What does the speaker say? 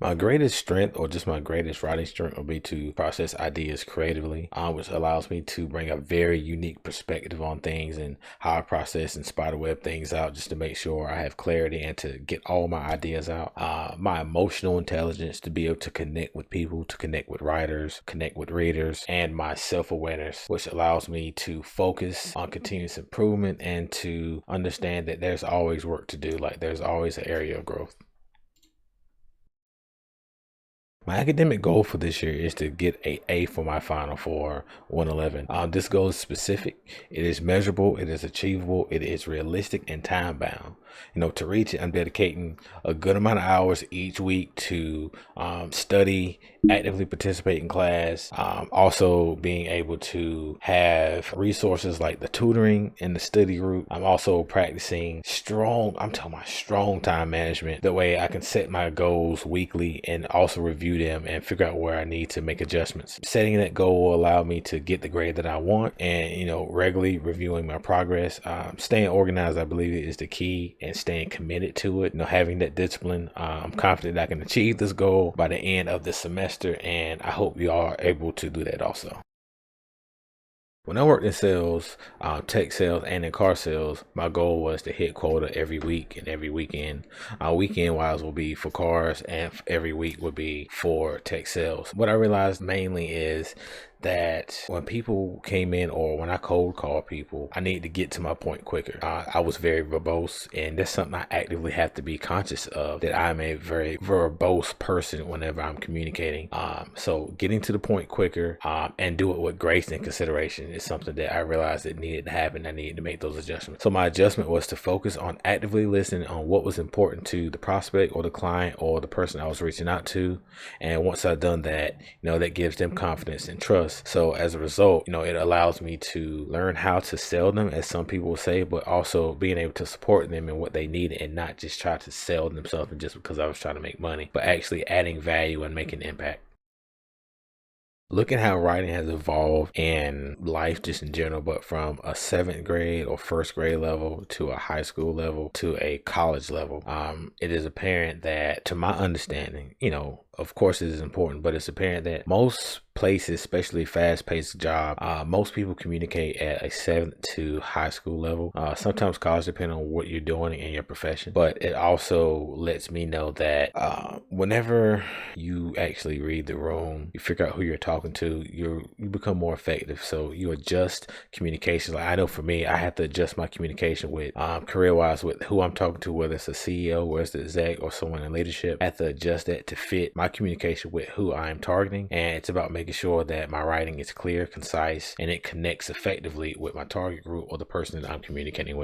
My greatest strength, or just my greatest writing strength, will be to process ideas creatively, which allows me to bring a very unique perspective on things and how I process and spiderweb things out just to make sure I have clarity and to get all my ideas out. My emotional intelligence to be able to connect with people, to connect with writers, connect with readers, and my self awareness, which allows me to focus on continuous improvement and to understand that there's always work to do, like there's always an area of growth. My academic goal for this year is to get a A for my final for 111. This goal is specific, it is measurable, it is achievable, it is realistic and time bound. To reach it, I'm dedicating a good amount of hours each week to study, actively participate in class, also being able to have resources like the tutoring and the study group. I'm also practicing I'm talking about strong time management. That way I can set my goals weekly and also review them and figure out where I need to make adjustments. Setting that goal will allow me to get the grade that I want, and regularly reviewing my progress. Staying organized, I believe, is the key, and staying committed to it. Having that discipline. I'm confident I can achieve this goal by the end of the semester, and I hope you all are able to do that also. When I worked in sales, tech sales, and in car sales, my goal was to hit quota every week and every weekend. Weekend wise will be for cars, and every week would be for tech sales. What I realized mainly is that when people came in, or when I cold call people, I need to get to my point quicker. I was very verbose, and that's something I actively have to be conscious of, that I'm a very verbose person whenever I'm communicating. So getting to the point quicker, and do it with grace and consideration is something that I realized that needed to happen. I needed to make those adjustments. So my adjustment was to focus on actively listening on what was important to the prospect or the client or the person I was reaching out to. And once I've done that, that gives them confidence and trust. So as a result, it allows me to learn how to sell them, as some people say, but also being able to support them in what they need, and not just try to sell them something just because I was trying to make money, but actually adding value and making impact. Look at how writing has evolved in life just in general, but from a seventh grade or first grade level to a high school level to a college level. It is apparent that, to my understanding, of course it is important, but it's apparent that most places, especially fast-paced job, most people communicate at a seventh to high school level. Sometimes college, depending on what you're doing in your profession. But it also lets me know that whenever you actually read the room, you figure out who you're talking to, you become more effective. So you adjust communication. Like, I know for me, I have to adjust my communication with career-wise with who I'm talking to, whether it's a CEO, whether it's the exec, or someone in leadership. I have to adjust that to fit my communication with who I'm targeting, and it's about making sure that my writing is clear, concise, and it connects effectively with my target group or the person that I'm communicating with.